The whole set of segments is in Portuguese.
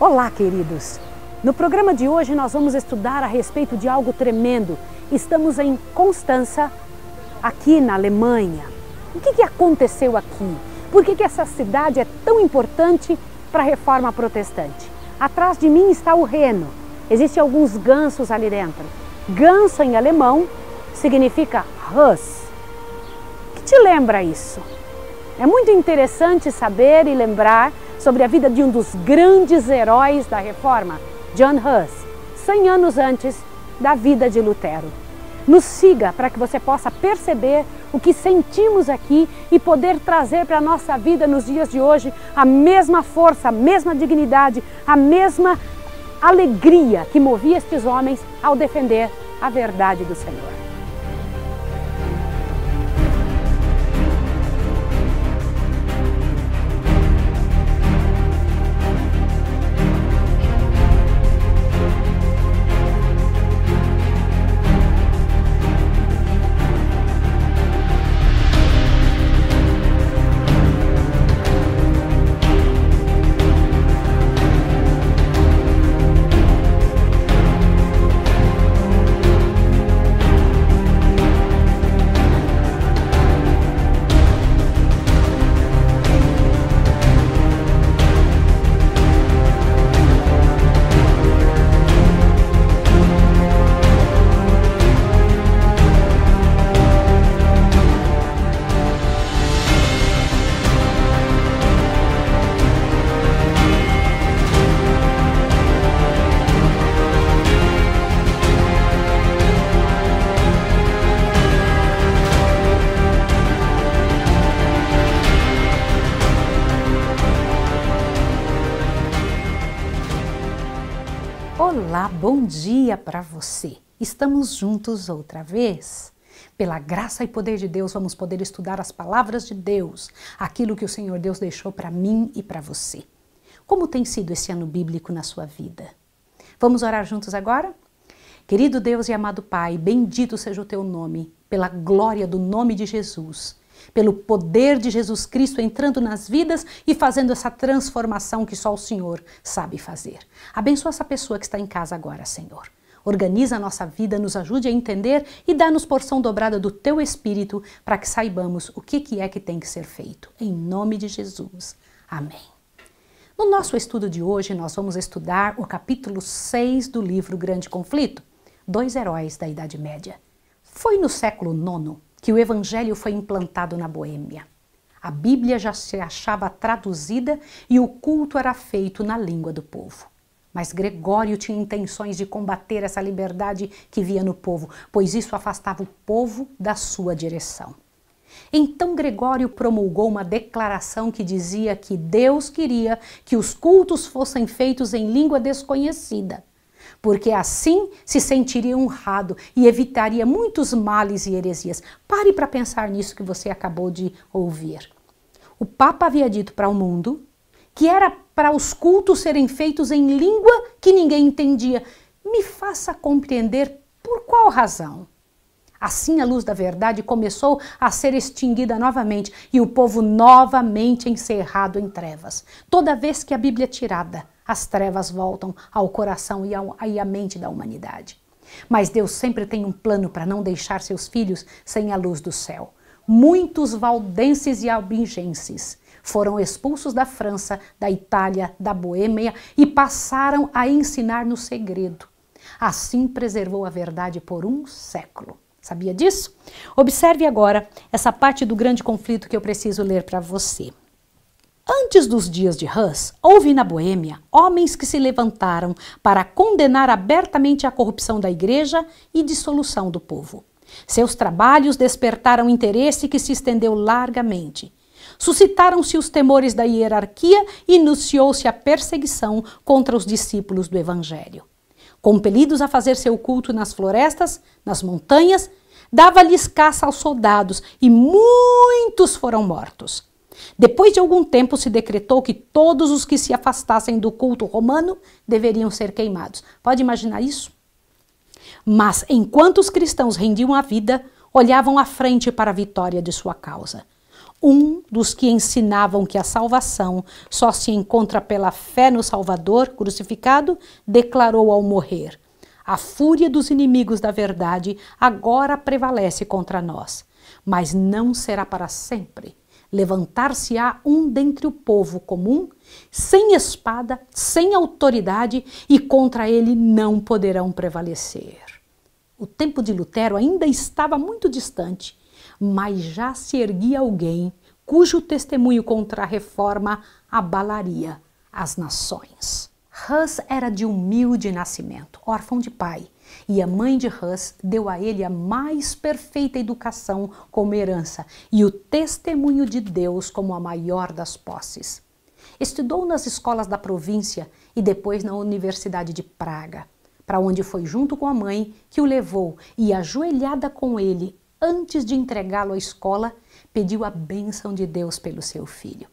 Olá, queridos! No programa de hoje nós vamos estudar a respeito de algo tremendo. Estamos em Constança, aqui na Alemanha. O que aconteceu aqui? Por que essa cidade é tão importante para a reforma protestante? Atrás de mim está o Reno. Existem alguns gansos ali dentro. Ganso em alemão significa Haus. O que te lembra isso? É muito interessante saber e lembrar sobre a vida de um dos grandes heróis da Reforma, John Huss, 100 anos antes da vida de Lutero. Nos siga para que você possa perceber o que sentimos aqui e poder trazer para a nossa vida nos dias de hoje a mesma força, a mesma dignidade, a mesma alegria que movia estes homens ao defender a verdade do Senhor. Olá, bom dia para você. Estamos juntos outra vez. Pela graça e poder de Deus, vamos poder estudar as palavras de Deus, aquilo que o Senhor Deus deixou para mim e para você. Como tem sido esse ano bíblico na sua vida? Vamos orar juntos agora? Querido Deus e amado Pai, bendito seja o teu nome, pela glória do nome de Jesus, pelo poder de Jesus Cristo entrando nas vidas e fazendo essa transformação que só o Senhor sabe fazer. Abençoa essa pessoa que está em casa agora, Senhor. Organiza a nossa vida, nos ajude a entender e dá-nos porção dobrada do Teu Espírito para que saibamos o que é que tem que ser feito. Em nome de Jesus. Amém. No nosso estudo de hoje, nós vamos estudar o capítulo 6 do livro Grande Conflito, dois heróis da Idade Média. Foi no século IX que o Evangelho foi implantado na Boêmia. A Bíblia já se achava traduzida e o culto era feito na língua do povo. Mas Gregório tinha intenções de combater essa liberdade que via no povo, pois isso afastava o povo da sua direção. Então Gregório promulgou uma declaração que dizia que Deus queria que os cultos fossem feitos em língua desconhecida, porque assim se sentiria honrado e evitaria muitos males e heresias. Pare para pensar nisso que você acabou de ouvir. O Papa havia dito para o mundo que era para os cultos serem feitos em língua que ninguém entendia. Me faça compreender por qual razão. Assim a luz da verdade começou a ser extinguida novamente e o povo novamente encerrado em trevas. Toda vez que a Bíblia é tirada, as trevas voltam ao coração e à mente da humanidade. Mas Deus sempre tem um plano para não deixar seus filhos sem a luz do céu. Muitos valdenses e albingenses foram expulsos da França, da Itália, da Boêmia e passaram a ensinar no segredo. Assim preservou a verdade por um século. Sabia disso? Observe agora essa parte do grande conflito que eu preciso ler para você. Antes dos dias de Huss, houve na Boêmia homens que se levantaram para condenar abertamente a corrupção da igreja e dissolução do povo. Seus trabalhos despertaram interesse que se estendeu largamente. Suscitaram-se os temores da hierarquia e iniciou-se a perseguição contra os discípulos do Evangelho. Compelidos a fazer seu culto nas florestas, nas montanhas, dava-lhes caça aos soldados e muitos foram mortos. Depois de algum tempo se decretou que todos os que se afastassem do culto romano deveriam ser queimados. Pode imaginar isso? Mas enquanto os cristãos rendiam a vida, olhavam à frente para a vitória de sua causa. Um dos que ensinavam que a salvação só se encontra pela fé no Salvador crucificado, declarou ao morrer: a fúria dos inimigos da verdade agora prevalece contra nós, mas não será para sempre. Levantar-se-á um dentre o povo comum, sem espada, sem autoridade, e contra ele não poderão prevalecer. O tempo de Lutero ainda estava muito distante, mas já se erguia alguém cujo testemunho contra a reforma abalaria as nações. Hus era de humilde nascimento, órfão de pai, e a mãe de Hus deu a ele a mais perfeita educação como herança e o testemunho de Deus como a maior das posses. Estudou nas escolas da província e depois na Universidade de Praga, para onde foi junto com a mãe, que o levou e, ajoelhada com ele, antes de entregá-lo à escola, pediu a bênção de Deus pelo seu filho.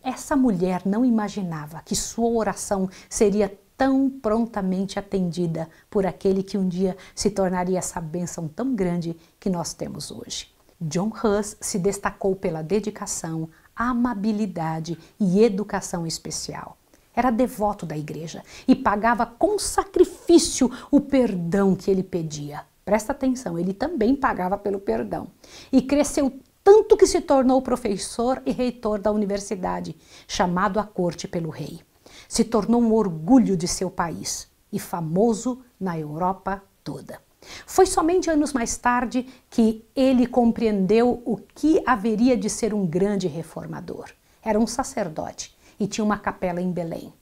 Essa mulher não imaginava que sua oração seria tão prontamente atendida por aquele que um dia se tornaria essa bênção tão grande que nós temos hoje. John Hus se destacou pela dedicação, amabilidade e educação especial. Era devoto da igreja e pagava com sacrifício o perdão que ele pedia. Presta atenção, ele também pagava pelo perdão. E cresceu tanto que se tornou professor e reitor da universidade, chamado à corte pelo rei. Se tornou um orgulho de seu país e famoso na Europa toda. Foi somente anos mais tarde que ele compreendeu o que haveria de ser um grande reformador. Era um sacerdote e tinha uma capela em Belém.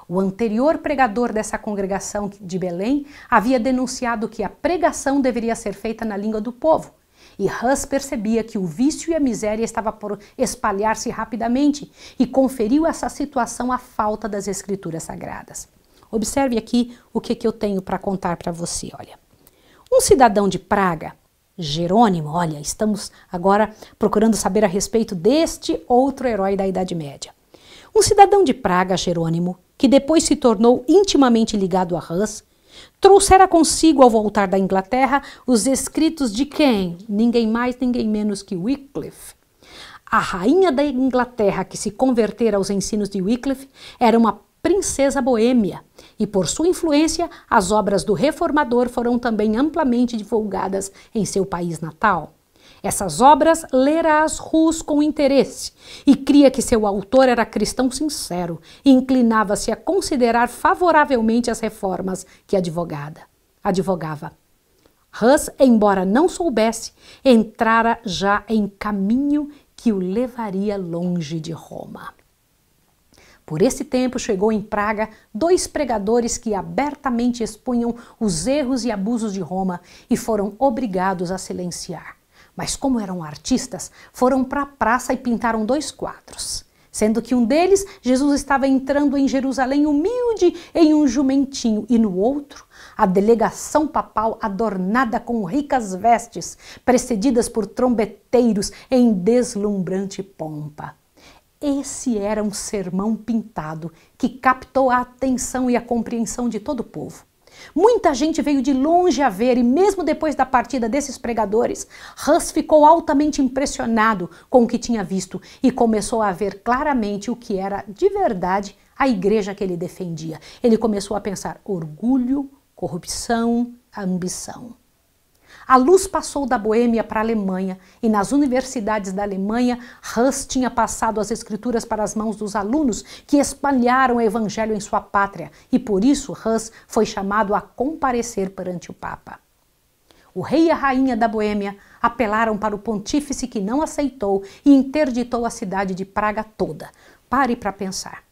O anterior pregador dessa congregação de Belém havia denunciado que a pregação deveria ser feita na língua do povo. E Hus percebia que o vício e a miséria estavam por espalhar-se rapidamente e conferiu a essa situação a falta das escrituras sagradas. Observe aqui o que eu tenho para contar para você, olha. Um cidadão de Praga, Jerônimo, olha, estamos agora procurando saber a respeito deste outro herói da Idade Média. Um cidadão de Praga, Jerônimo, que depois se tornou intimamente ligado a Hus, trouxera consigo ao voltar da Inglaterra os escritos de quem? Ninguém mais, ninguém menos que Wycliffe. A rainha da Inglaterra que se convertera aos ensinos de Wycliffe era uma princesa boêmia e por sua influência as obras do reformador foram também amplamente divulgadas em seu país natal. Essas obras lerás Hus com interesse e cria que seu autor era cristão sincero e inclinava-se a considerar favoravelmente as reformas que advogava. Hus, embora não soubesse, entrara já em caminho que o levaria longe de Roma. Por esse tempo chegou em Praga 2 pregadores que abertamente expunham os erros e abusos de Roma e foram obrigados a silenciar. Mas como eram artistas, foram para a praça e pintaram 2 quadros. Sendo que um deles, Jesus estava entrando em Jerusalém humilde em um jumentinho, e no outro, a delegação papal adornada com ricas vestes, precedidas por trombeteiros em deslumbrante pompa. Esse era um sermão pintado que captou a atenção e a compreensão de todo o povo. Muita gente veio de longe a ver e mesmo depois da partida desses pregadores, Hus ficou altamente impressionado com o que tinha visto e começou a ver claramente o que era de verdade a igreja que ele defendia. Ele começou a pensar orgulho, corrupção, ambição. A luz passou da Boêmia para a Alemanha e nas universidades da Alemanha, Hus tinha passado as escrituras para as mãos dos alunos que espalharam o evangelho em sua pátria e por isso Hus foi chamado a comparecer perante o Papa. O rei e a rainha da Boêmia apelaram para o pontífice que não aceitou e interditou a cidade de Praga toda. Pare para pensar.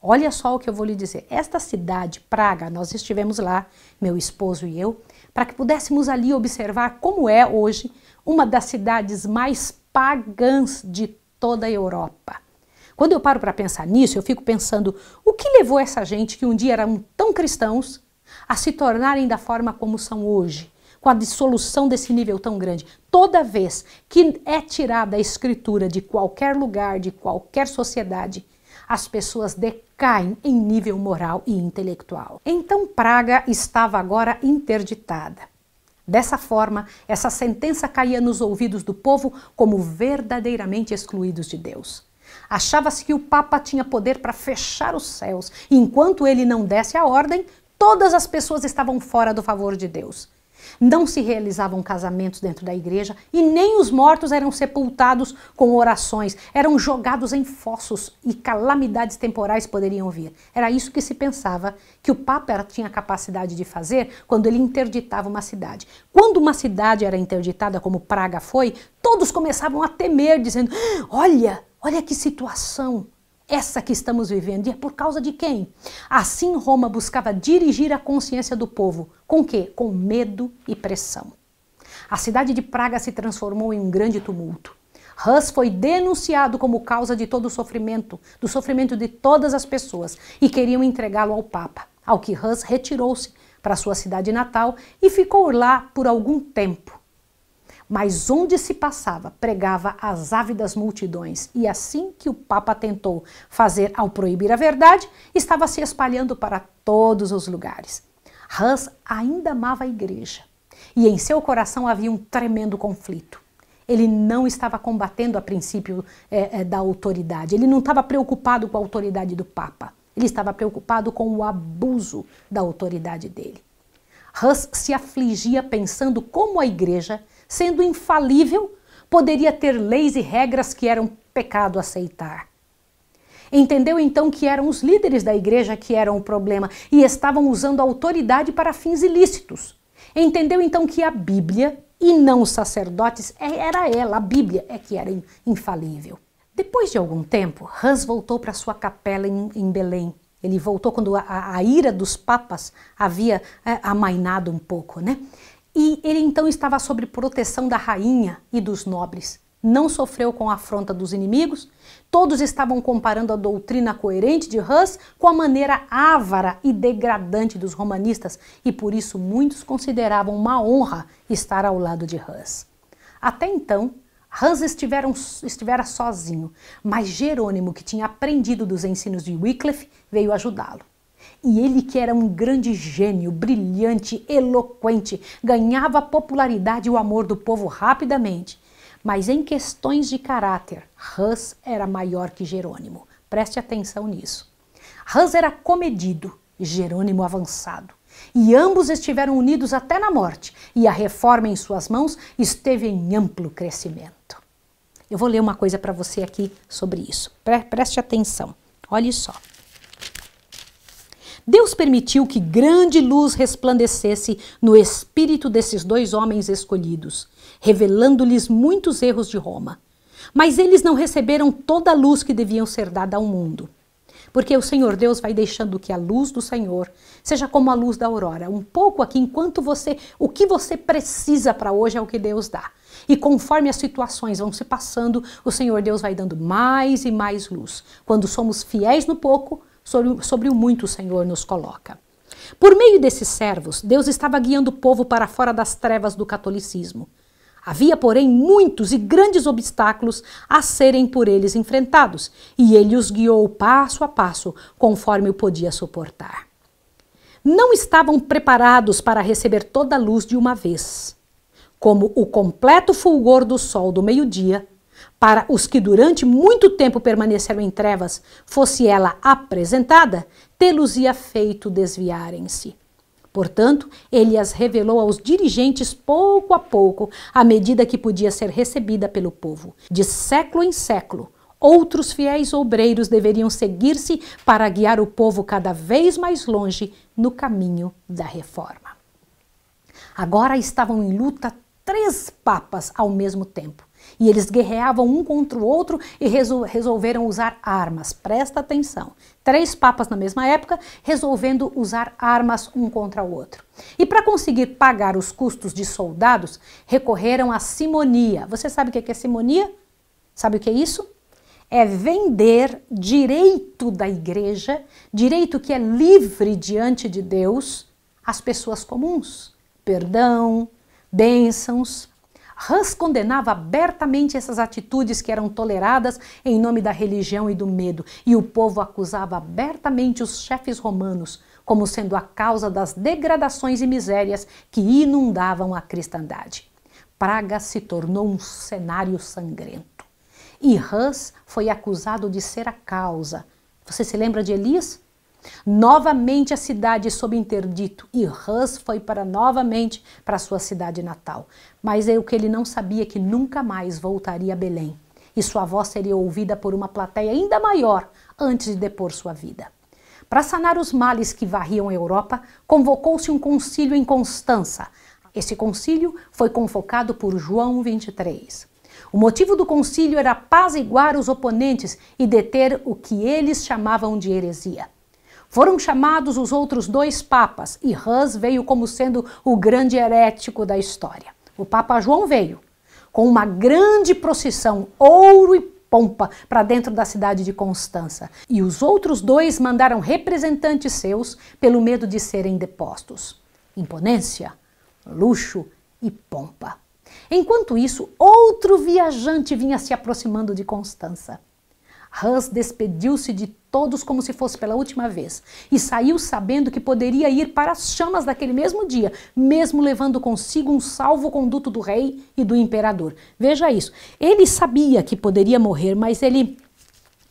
Olha só o que eu vou lhe dizer. Esta cidade, Praga, nós estivemos lá, meu esposo e eu, para que pudéssemos ali observar como é hoje uma das cidades mais pagãs de toda a Europa. Quando eu paro para pensar nisso, eu fico pensando o que levou essa gente que um dia eram tão cristãos a se tornarem da forma como são hoje, com a dissolução desse nível tão grande. Toda vez que é tirada a escritura de qualquer lugar, de qualquer sociedade, as pessoas decaem em nível moral e intelectual. Então Praga estava agora interditada. Dessa forma, essa sentença caía nos ouvidos do povo como verdadeiramente excluídos de Deus. Achava-se que o Papa tinha poder para fechar os céus, e enquanto ele não desse a ordem, todas as pessoas estavam fora do favor de Deus. Não se realizavam casamentos dentro da igreja e nem os mortos eram sepultados com orações, eram jogados em fossos e calamidades temporais poderiam vir. Era isso que se pensava que o Papa tinha capacidade de fazer quando ele interditava uma cidade. Quando uma cidade era interditada, como Praga foi, todos começavam a temer, dizendo: olha que situação! Essa que estamos vivendo, e é por causa de quem? Assim Roma buscava dirigir a consciência do povo. Com quê? Com medo e pressão. A cidade de Praga se transformou em um grande tumulto. Hus foi denunciado como causa de todo o sofrimento, do sofrimento de todas as pessoas, e queriam entregá-lo ao Papa, ao que Hus retirou-se para sua cidade natal e ficou lá por algum tempo. Mas onde se passava, pregava às ávidas multidões, e assim que o Papa tentou fazer ao proibir a verdade, estava se espalhando para todos os lugares. Hus ainda amava a igreja, e em seu coração havia um tremendo conflito. Ele não estava combatendo a princípio da autoridade, ele não estava preocupado com a autoridade do Papa, ele estava preocupado com o abuso da autoridade dele. Hus se afligia pensando como a igreja, sendo infalível, poderia ter leis e regras que eram pecado aceitar. Entendeu então que eram os líderes da igreja que eram o problema e estavam usando a autoridade para fins ilícitos. Entendeu então que a Bíblia, e não os sacerdotes, era ela, a Bíblia, que era infalível. Depois de algum tempo, Hus voltou para sua capela em Belém. Ele voltou quando a ira dos papas havia amainado um pouco, né? E ele então estava sob proteção da rainha e dos nobres. Não sofreu com a afronta dos inimigos. Todos estavam comparando a doutrina coerente de Hus com a maneira ávara e degradante dos romanistas, e por isso muitos consideravam uma honra estar ao lado de Hus. Até então, Hus estivera sozinho, mas Jerônimo, que tinha aprendido dos ensinos de Wycliffe, veio ajudá-lo. E ele, que era um grande gênio, brilhante, eloquente, ganhava popularidade e o amor do povo rapidamente. Mas em questões de caráter, Hus era maior que Jerônimo. Preste atenção nisso. Hus era comedido, Jerônimo avançado. E ambos estiveram unidos até na morte, e a reforma em suas mãos esteve em amplo crescimento. Eu vou ler uma coisa para você aqui sobre isso. Preste atenção. Olhe só. Deus permitiu que grande luz resplandecesse no espírito desses dois homens escolhidos, revelando-lhes muitos erros de Roma. Mas eles não receberam toda a luz que deviam ser dada ao mundo. Porque o Senhor Deus vai deixando que a luz do Senhor seja como a luz da aurora, um pouco aqui, enquanto o que você precisa para hoje é o que Deus dá. E conforme as situações vão se passando, o Senhor Deus vai dando mais e mais luz. Quando somos fiéis no pouco, sobre o muito o Senhor nos coloca. Por meio desses servos, Deus estava guiando o povo para fora das trevas do catolicismo. Havia, porém, muitos e grandes obstáculos a serem por eles enfrentados, e ele os guiou passo a passo, conforme o podia suportar. Não estavam preparados para receber toda a luz de uma vez. Como o completo fulgor do sol do meio-dia, para os que durante muito tempo permaneceram em trevas, fosse ela apresentada, tê-los-ia feito desviarem-se. Portanto, ele as revelou aos dirigentes pouco a pouco, à medida que podia ser recebida pelo povo. De século em século, outros fiéis obreiros deveriam seguir-se para guiar o povo cada vez mais longe no caminho da reforma. Agora estavam em luta 3 papas ao mesmo tempo. E eles guerreavam um contra o outro e resolveram usar armas. Presta atenção. 3 papas na mesma época resolvendo usar armas um contra o outro. E para conseguir pagar os custos de soldados, recorreram à simonia. Você sabe o que é simonia? Sabe o que é isso? É vender direito da igreja, direito que é livre diante de Deus, às pessoas comuns. Perdão, bênçãos. Hus condenava abertamente essas atitudes que eram toleradas em nome da religião e do medo, e o povo acusava abertamente os chefes romanos, como sendo a causa das degradações e misérias que inundavam a cristandade. Praga se tornou um cenário sangrento. E Hus foi acusado de ser a causa. Você se lembra de Elias? Novamente a cidade sob interdito, e Hus foi novamente para sua cidade natal. Mas o que ele não sabia é que nunca mais voltaria a Belém, e sua voz seria ouvida por uma plateia ainda maior antes de depor sua vida. Para sanar os males que varriam a Europa, convocou-se um concílio em Constança. Esse concílio foi convocado por João 23. O motivo do concílio era apaziguar os oponentes e deter o que eles chamavam de heresia. Foram chamados os outros 2 papas, e Hus veio como sendo o grande herético da história. O Papa João veio com uma grande procissão, ouro e pompa, para dentro da cidade de Constança. E os outros 2 mandaram representantes seus pelo medo de serem depostos. Imponência, luxo e pompa. Enquanto isso, outro viajante vinha se aproximando de Constança. Hus despediu-se de todos como se fosse pela última vez e saiu sabendo que poderia ir para as chamas daquele mesmo dia, mesmo levando consigo um salvo-conduto do rei e do imperador. Veja isso, ele sabia que poderia morrer, mas ele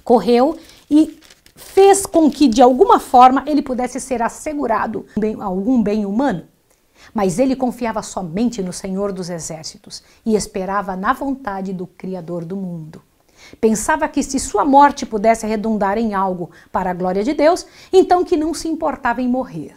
correu e fez com que de alguma forma ele pudesse ser assegurado algum bem humano. Mas ele confiava somente no Senhor dos Exércitos e esperava na vontade do Criador do mundo. Pensava que se sua morte pudesse redundar em algo para a glória de Deus, então que não se importava em morrer.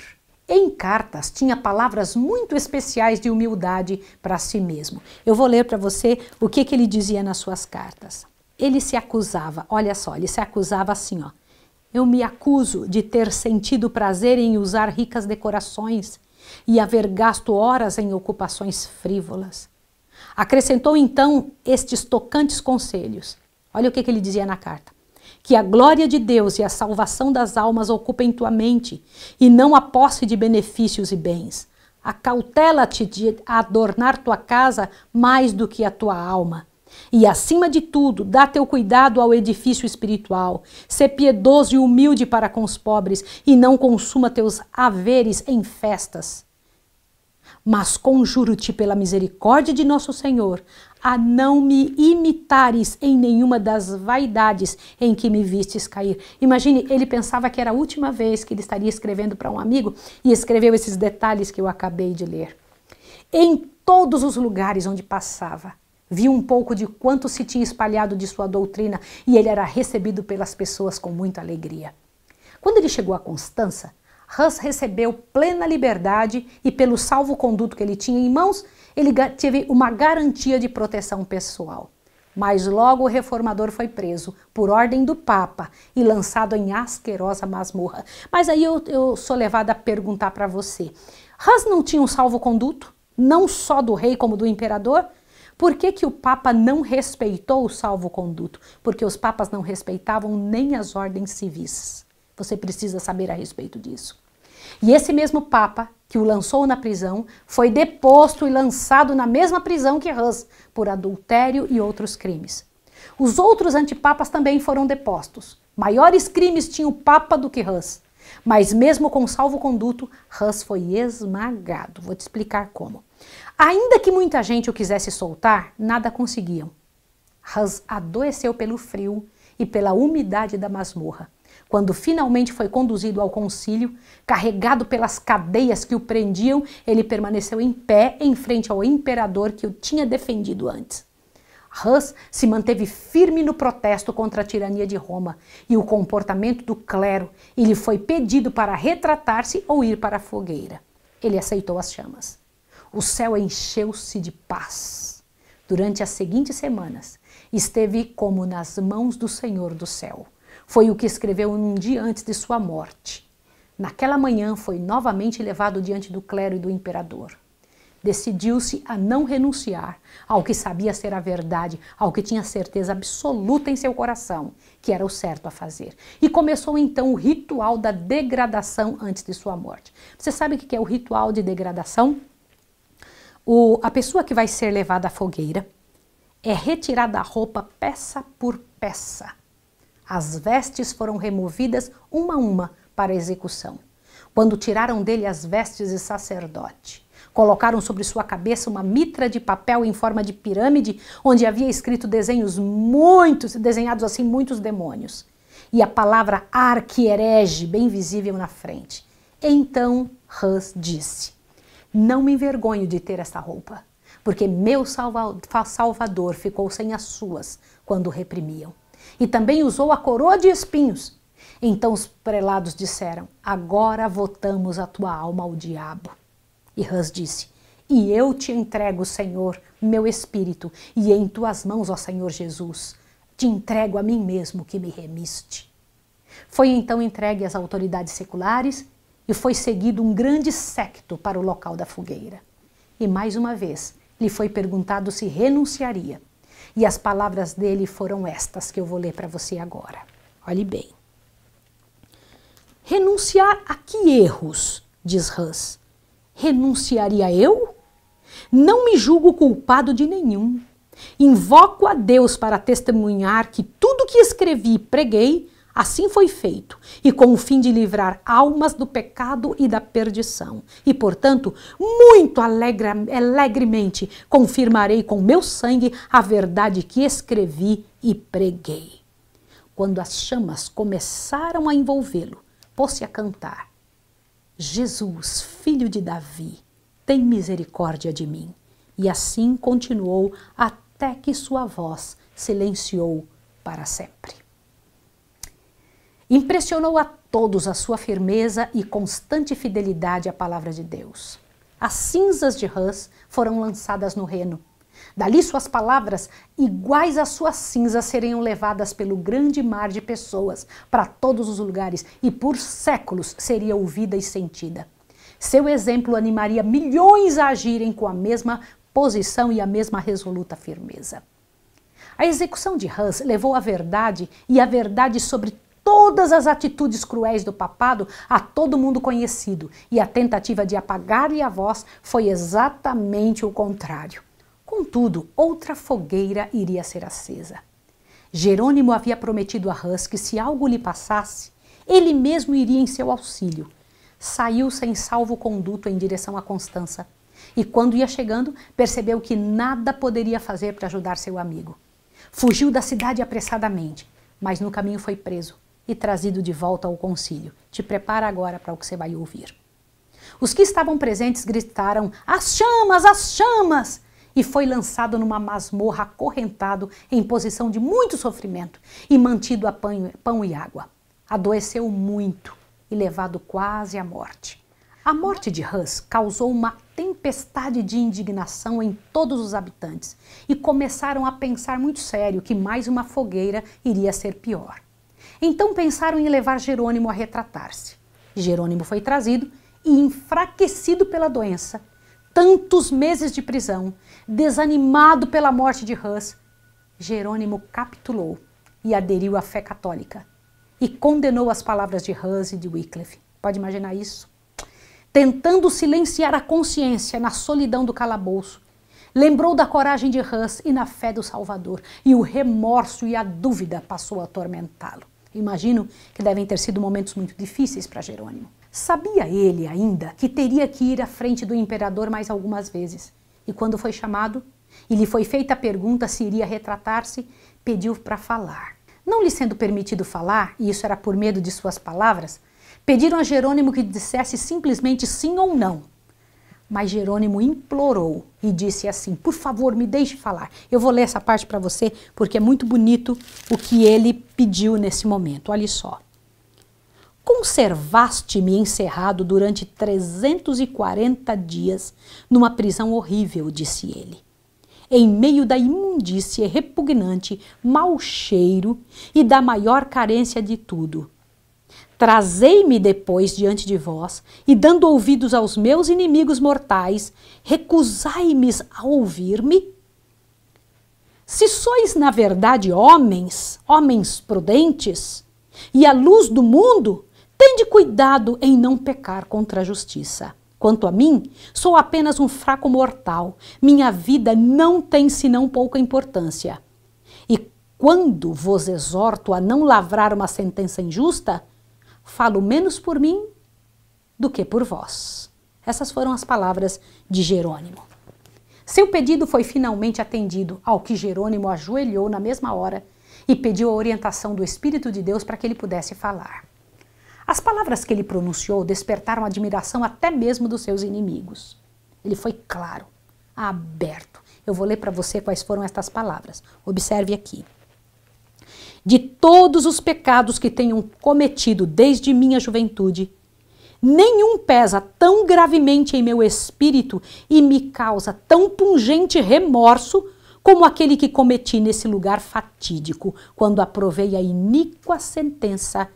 Em cartas tinha palavras muito especiais de humildade para si mesmo. Eu vou ler para você o que ele dizia nas suas cartas. Ele se acusava, olha só, ele se acusava assim, ó. Eu me acuso de ter sentido prazer em usar ricas decorações e haver gasto horas em ocupações frívolas. Acrescentou então estes tocantes conselhos. Olha o que ele dizia na carta. Que a glória de Deus e a salvação das almas ocupem tua mente, e não a posse de benefícios e bens. Acautela-te de adornar tua casa mais do que a tua alma. E, acima de tudo, dá teu cuidado ao edifício espiritual. Sê piedoso e humilde para com os pobres, e não consuma teus haveres em festas. Mas conjuro-te pela misericórdia de nosso Senhor, a não me imitares em nenhuma das vaidades em que me vistes cair. Imagine, ele pensava que era a última vez que ele estaria escrevendo para um amigo e escreveu esses detalhes que eu acabei de ler. Em todos os lugares onde passava, viu um pouco de quanto se tinha espalhado de sua doutrina e ele era recebido pelas pessoas com muita alegria. Quando ele chegou a Constança, Hus recebeu plena liberdade e pelo salvo-conduto que ele tinha em mãos, ele teve uma garantia de proteção pessoal. Mas logo o reformador foi preso por ordem do Papa e lançado em asquerosa masmorra. Mas aí eu sou levada a perguntar para você, Hus não tinha um salvo-conduto? Não só do rei como do imperador? Por que o Papa não respeitou o salvo-conduto? Porque os papas não respeitavam nem as ordens civis. Você precisa saber a respeito disso. E esse mesmo Papa, que o lançou na prisão, foi deposto e lançado na mesma prisão que Hus, por adultério e outros crimes. Os outros antipapas também foram depostos. Maiores crimes tinha o Papa do que Hus. Mas mesmo com salvo-conduto, Hus foi esmagado. Vou te explicar como. Ainda que muita gente o quisesse soltar, nada conseguiam. Hus adoeceu pelo frio e pela umidade da masmorra. Quando finalmente foi conduzido ao concílio, carregado pelas cadeias que o prendiam, ele permaneceu em pé em frente ao imperador que o tinha defendido antes. Hus se manteve firme no protesto contra a tirania de Roma e o comportamento do clero, e lhe foi pedido para retratar-se ou ir para a fogueira. Ele aceitou as chamas. O céu encheu-se de paz. Durante as seguintes semanas, esteve como nas mãos do Senhor do céu. Foi o que escreveu um dia antes de sua morte. Naquela manhã foi novamente levado diante do clero e do imperador. Decidiu-se a não renunciar ao que sabia ser a verdade, ao que tinha certeza absoluta em seu coração, que era o certo a fazer. E começou então o ritual da degradação antes de sua morte. Você sabe o que é o ritual de degradação? A pessoa que vai ser levada à fogueira é retirada a roupa peça por peça. As vestes foram removidas uma a uma para a execução. quando tiraram dele as vestes de sacerdote. Colocaram sobre sua cabeça uma mitra de papel em forma de pirâmide, onde havia escrito desenhados assim muitos demônios. E a palavra arquierege bem visível na frente. Então Hus disse: não me envergonho de ter esta roupa, porque meu Salvador ficou sem as suas quando o reprimiam. E também usou a coroa de espinhos. Então os prelados disseram: agora votamos a tua alma ao diabo. E Hus disse: e eu te entrego, Senhor, meu espírito, e em tuas mãos, ó Senhor Jesus, te entrego a mim mesmo que me remiste. Foi então entregue às autoridades seculares e foi seguido um grande séquito para o local da fogueira. E mais uma vez lhe foi perguntado se renunciaria. E as palavras dele foram estas que eu vou ler para você agora. Olhe bem. Renunciar a que erros, diz Hus? Renunciaria eu? Não me julgo culpado de nenhum. Invoco a Deus para testemunhar que tudo que escrevi e preguei, assim foi feito, e com o fim de livrar almas do pecado e da perdição. E, portanto, muito alegremente confirmarei com meu sangue a verdade que escrevi e preguei. Quando as chamas começaram a envolvê-lo, pôs-se a cantar: Jesus, filho de Davi, tem misericórdia de mim. E assim continuou até que sua voz silenciou para sempre. Impressionou a todos a sua firmeza e constante fidelidade à palavra de Deus. As cinzas de Hus foram lançadas no Reno. Dali suas palavras, iguais às suas cinzas, seriam levadas pelo grande mar de pessoas para todos os lugares e por séculos seria ouvida e sentida. Seu exemplo animaria milhões a agirem com a mesma posição e a mesma resoluta firmeza. A execução de Hus levou a verdade e a verdade sobre todas as atitudes cruéis do papado a todo mundo conhecido, e a tentativa de apagar-lhe a voz foi exatamente o contrário. Contudo, outra fogueira iria ser acesa. Jerônimo havia prometido a Hus que se algo lhe passasse, ele mesmo iria em seu auxílio. Saiu sem salvo-conduto em direção a Constança, e quando ia chegando, percebeu que nada poderia fazer para ajudar seu amigo. Fugiu da cidade apressadamente, mas no caminho foi preso e trazido de volta ao concílio. Te prepara agora para o que você vai ouvir. Os que estavam presentes gritaram: as chamas, as chamas! E foi lançado numa masmorra acorrentado em posição de muito sofrimento e mantido a pão e água. Adoeceu muito e levado quase à morte. A morte de Hus causou uma tempestade de indignação em todos os habitantes e começaram a pensar muito sério que mais uma fogueira iria ser pior. Então pensaram em levar Jerônimo a retratar-se. Jerônimo foi trazido e, enfraquecido pela doença, tantos meses de prisão, desanimado pela morte de Hus, Jerônimo capitulou e aderiu à fé católica e condenou as palavras de Hus e de Wycliffe. Pode imaginar isso? Tentando silenciar a consciência na solidão do calabouço, lembrou da coragem de Hus e na fé do Salvador, e o remorso e a dúvida passou a atormentá-lo. Imagino que devem ter sido momentos muito difíceis para Jerônimo. Sabia ele ainda que teria que ir à frente do imperador mais algumas vezes. E quando foi chamado e lhe foi feita a pergunta se iria retratar-se, pediu para falar. Não lhe sendo permitido falar, e isso era por medo de suas palavras, pediram a Jerônimo que dissesse simplesmente sim ou não. Mas Jerônimo implorou e disse assim: por favor, me deixe falar. Eu vou ler essa parte para você porque é muito bonito o que ele pediu nesse momento. Olha só. Conservaste-me encerrado durante 340 dias numa prisão horrível, disse ele, em meio da imundície repugnante, mau cheiro e da maior carência de tudo. Trazei-me depois diante de vós, e dando ouvidos aos meus inimigos mortais, recusai-me a ouvir-me? Se sois, na verdade, homens prudentes, e a luz do mundo, tende cuidado em não pecar contra a justiça. Quanto a mim, sou apenas um fraco mortal, minha vida não tem senão pouca importância. E quando vos exorto a não lavrar uma sentença injusta, falo menos por mim do que por vós. Essas foram as palavras de Jerônimo. Seu pedido foi finalmente atendido, ao que Jerônimo ajoelhou na mesma hora e pediu a orientação do Espírito de Deus para que ele pudesse falar. As palavras que ele pronunciou despertaram a admiração até mesmo dos seus inimigos. Ele foi claro, aberto. Eu vou ler para você quais foram estas palavras. Observe aqui. De todos os pecados que tenho cometido desde minha juventude, nenhum pesa tão gravemente em meu espírito e me causa tão pungente remorso como aquele que cometi nesse lugar fatídico, quando aprovei a iníqua sentença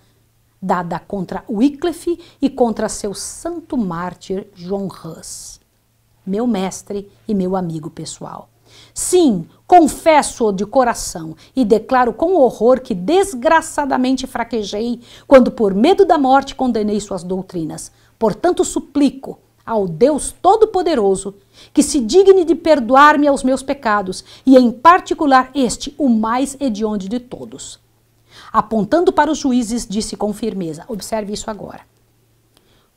dada contra Wycliffe e contra seu santo mártir John Hus, meu mestre e meu amigo pessoal. Sim, confesso-o de coração e declaro com horror que desgraçadamente fraquejei quando por medo da morte condenei suas doutrinas. Portanto, suplico ao Deus Todo-Poderoso que se digne de perdoar-me aos meus pecados e em particular este, o mais hediondo de todos. Apontando para os juízes, disse com firmeza, observe isso agora.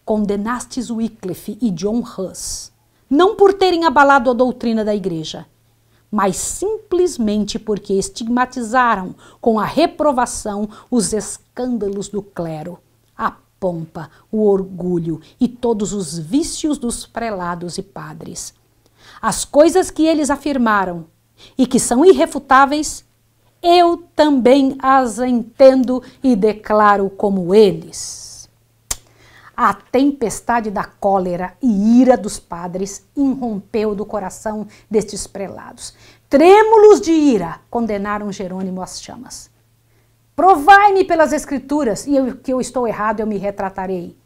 Condenastes Wycliffe e John Hus, não por terem abalado a doutrina da igreja, mas simplesmente porque estigmatizaram com a reprovação os escândalos do clero, a pompa, o orgulho e todos os vícios dos prelados e padres. As coisas que eles afirmaram e que são irrefutáveis, eu também as entendo e declaro como eles. A tempestade da cólera e ira dos padres irrompeu do coração destes prelados. Trêmulos de ira, condenaram Jerônimo às chamas. Provai-me pelas escrituras, e que eu estou errado, eu me retratarei.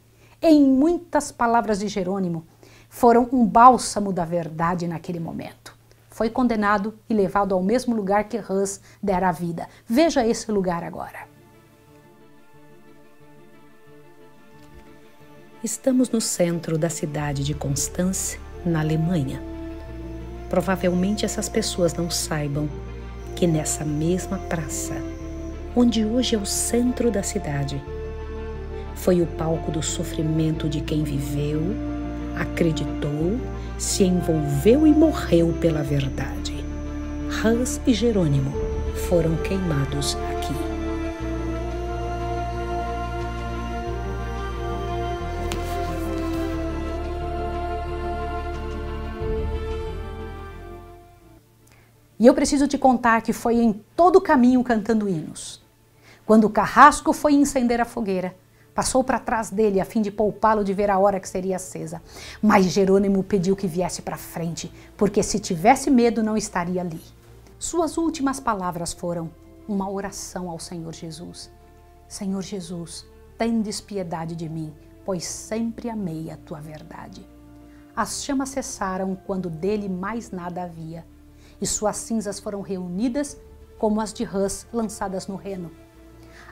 Em muitas palavras de Jerônimo, foram um bálsamo da verdade naquele momento. Foi condenado e levado ao mesmo lugar que Hus dera a vida. Veja esse lugar agora. Estamos no centro da cidade de Constance, na Alemanha. Provavelmente essas pessoas não saibam que nessa mesma praça, onde hoje é o centro da cidade, foi o palco do sofrimento de quem viveu, acreditou, se envolveu e morreu pela verdade. Hus e Jerônimo foram queimados aqui. E eu preciso te contar que foi em todo o caminho cantando hinos. Quando o carrasco foi incender a fogueira, passou para trás dele a fim de poupá-lo de ver a hora que seria acesa. Mas Jerônimo pediu que viesse para frente, porque se tivesse medo não estaria ali. Suas últimas palavras foram uma oração ao Senhor Jesus. Senhor Jesus, tendes piedade de mim, pois sempre amei a tua verdade. As chamas cessaram quando dele mais nada havia, e suas cinzas foram reunidas como as de Hus lançadas no Reno.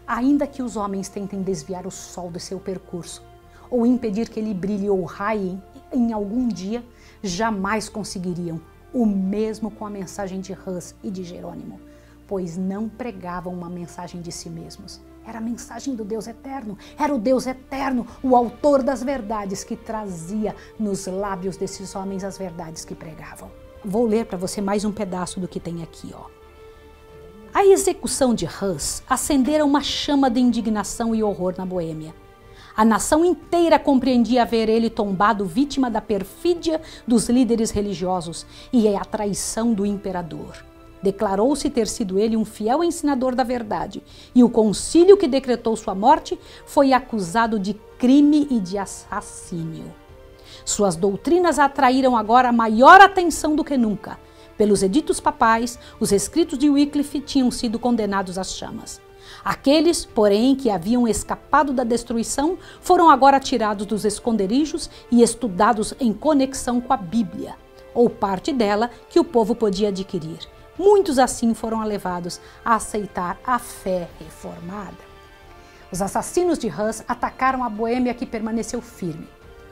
Ainda que os homens tentem desviar o sol do seu percurso, ou impedir que ele brilhe ou raie em algum dia, jamais conseguiriam, o mesmo com a mensagem de Hus e de Jerônimo, pois não pregavam uma mensagem de si mesmos. Era a mensagem do Deus eterno, era o Deus eterno, o autor das verdades que trazia nos lábios desses homens as verdades que pregavam. Vou ler para você mais um pedaço do que tem aqui, ó. A execução de Hus acendera uma chama de indignação e horror na Boêmia. A nação inteira compreendia ver ele tombado vítima da perfídia dos líderes religiosos e a traição do imperador. Declarou-se ter sido ele um fiel ensinador da verdade, e o concílio que decretou sua morte foi acusado de crime e de assassínio. Suas doutrinas atraíram agora maior atenção do que nunca. Pelos editos papais, os escritos de Wycliffe tinham sido condenados às chamas. Aqueles, porém, que haviam escapado da destruição, foram agora tirados dos esconderijos e estudados em conexão com a Bíblia, ou parte dela que o povo podia adquirir. Muitos assim foram levados a aceitar a fé reformada. Os assassinos de Hus atacaram a Boêmia, que permaneceu firme.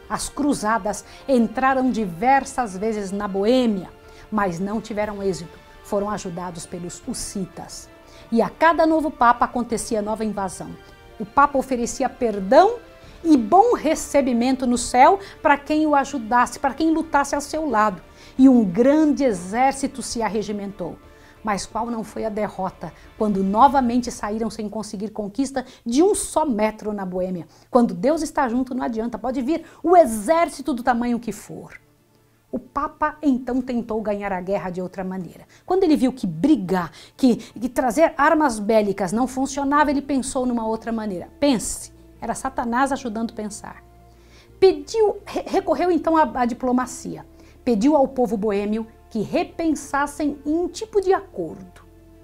As cruzadas entraram diversas vezes na Boêmia, mas não tiveram êxito. Foram ajudados pelos hussitas. E a cada novo papa acontecia nova invasão. O papa oferecia perdão e bom recebimento no céu para quem o ajudasse, para quem lutasse ao seu lado. E um grande exército se arregimentou. Mas qual não foi a derrota quando novamente saíram sem conseguir conquista de um só metro na Boêmia? Quando Deus está junto, não adianta, pode vir o exército do tamanho que for. O Papa então tentou ganhar a guerra de outra maneira. Quando ele viu que brigar, que trazer armas bélicas não funcionava, ele pensou numa outra maneira. Pense, era Satanás ajudando a pensar. Recorreu então à diplomacia. Pediu ao povo boêmio que repensassem em um tipo de acordo.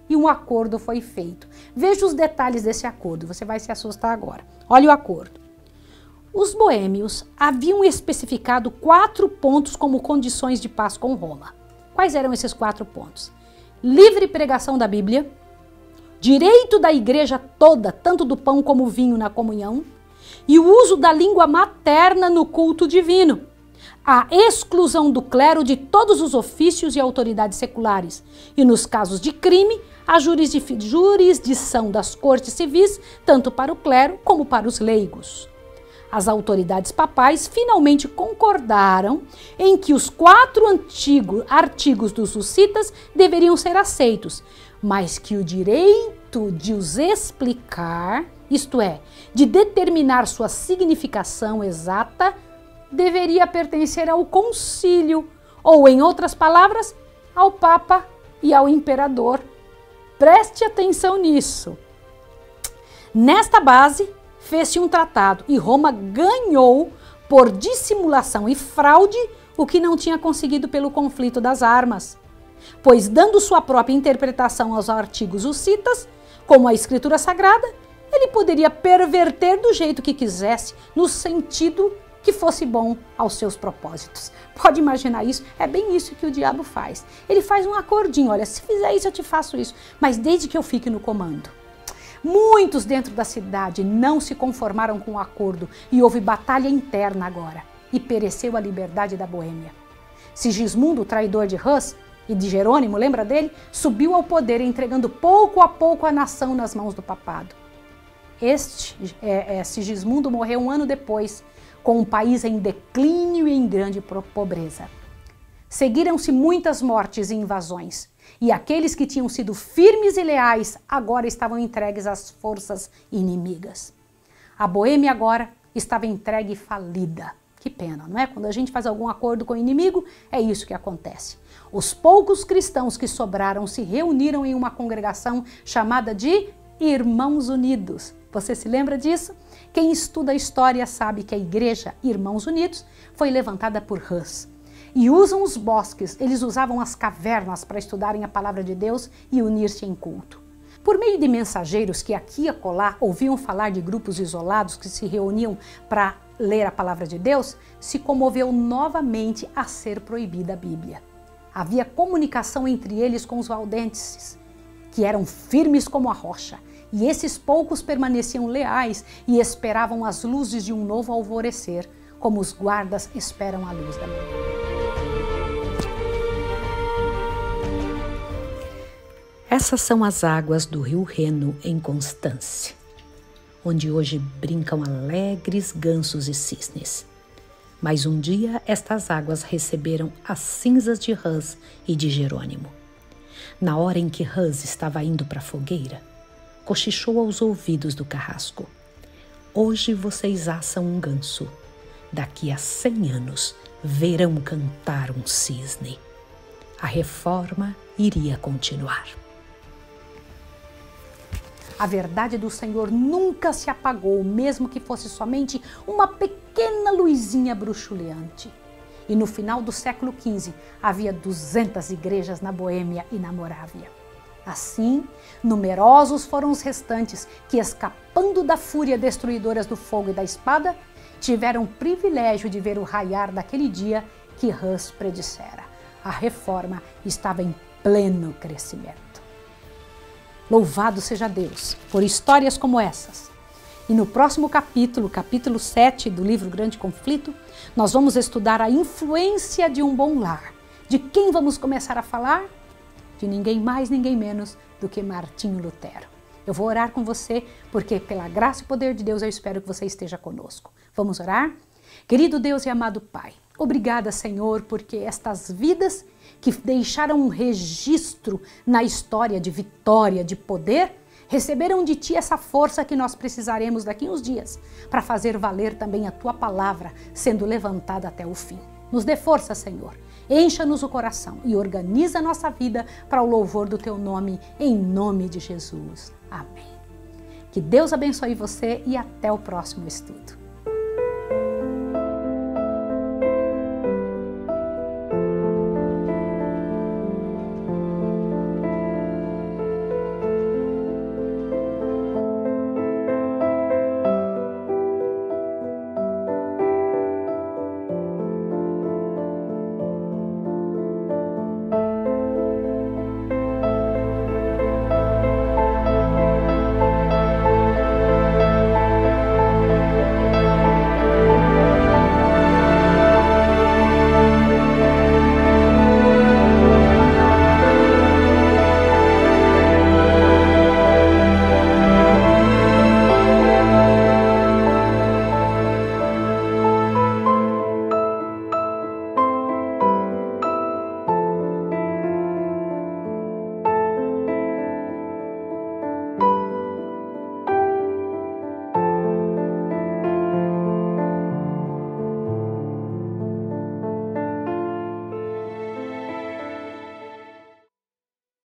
E um acordo foi feito. Veja os detalhes desse acordo, você vai se assustar agora. Olha o acordo. Os boêmios haviam especificado 4 pontos como condições de paz com Roma. Quais eram esses 4 pontos? Livre pregação da Bíblia, direito da igreja toda, tanto do pão como vinho na comunhão, e o uso da língua materna no culto divino. A exclusão do clero de todos os ofícios e autoridades seculares e, nos casos de crime, a jurisdição das cortes civis, tanto para o clero como para os leigos. As autoridades papais finalmente concordaram em que os 4 artigos dos hussitas deveriam ser aceitos, mas que o direito de os explicar, isto é, de determinar sua significação exata, deveria pertencer ao concílio, ou, em outras palavras, ao Papa e ao imperador. Preste atenção nisso. Nesta base, fez-se um tratado e Roma ganhou, por dissimulação e fraude, o que não tinha conseguido pelo conflito das armas. Pois, dando sua própria interpretação aos artigos hussitas, como a Escritura Sagrada, ele poderia perverter do jeito que quisesse, no sentido que fosse bom aos seus propósitos. Pode imaginar isso? É bem isso que o diabo faz. Ele faz um acordinho, olha, se fizer isso eu te faço isso, mas desde que eu fique no comando. Muitos dentro da cidade não se conformaram com o acordo e houve batalha interna agora, e pereceu a liberdade da Boêmia. Sigismundo, o traidor de Hus e de Jerônimo, lembra dele? Subiu ao poder entregando pouco a pouco a nação nas mãos do papado. Sigismundo morreu um ano depois, com o país em declínio e em grande pobreza. Seguiram-se muitas mortes e invasões, e aqueles que tinham sido firmes e leais agora estavam entregues às forças inimigas. A Boêmia agora estava entregue e falida. Que pena, não é? Quando a gente faz algum acordo com o inimigo, é isso que acontece. Os poucos cristãos que sobraram se reuniram em uma congregação chamada de Irmãos Unidos. Você se lembra disso? Quem estuda a história sabe que a igreja Irmãos Unidos foi levantada por Hus. E usam os bosques, eles usavam as cavernas para estudarem a palavra de Deus e unir-se em culto. Por meio de mensageiros que aqui e acolá ouviam falar de grupos isolados que se reuniam para ler a palavra de Deus, se comoveu novamente a ser proibida a Bíblia. Havia comunicação entre eles com os valdenses, que eram firmes como a rocha, e esses poucos permaneciam leais e esperavam as luzes de um novo alvorecer, como os guardas esperam a luz da manhã. Essas são as águas do rio Reno, em Constância, onde hoje brincam alegres gansos e cisnes. Mas um dia estas águas receberam as cinzas de Hus e de Jerônimo. Na hora em que Hus estava indo para a fogueira, cochichou aos ouvidos do carrasco: hoje vocês assam um ganso, daqui a 100 anos verão cantar um cisne. A reforma iria continuar. A verdade do Senhor nunca se apagou, mesmo que fosse somente uma pequena luzinha bruxuleante. E no final do século XV, havia 200 igrejas na Boêmia e na Morávia. Assim, numerosos foram os restantes que, escapando da fúria destruidora do fogo e da espada, tiveram o privilégio de ver o raiar daquele dia que Hus predissera. A reforma estava em pleno crescimento. Louvado seja Deus por histórias como essas. E no próximo capítulo, capítulo 7 do livro Grande Conflito, nós vamos estudar a influência de um bom lar. De quem vamos começar a falar? De ninguém mais, ninguém menos do que Martinho Lutero. Eu vou orar com você, porque pela graça e poder de Deus eu espero que você esteja conosco. Vamos orar? Querido Deus e amado Pai, obrigada, Senhor, porque estas vidas que deixaram um registro na história de vitória, de poder, receberam de Ti essa força que nós precisaremos daqui uns dias para fazer valer também a Tua palavra sendo levantada até o fim. Nos dê força, Senhor. Encha-nos o coração e organiza a nossa vida para o louvor do Teu nome, em nome de Jesus. Amém. Que Deus abençoe você e até o próximo estudo.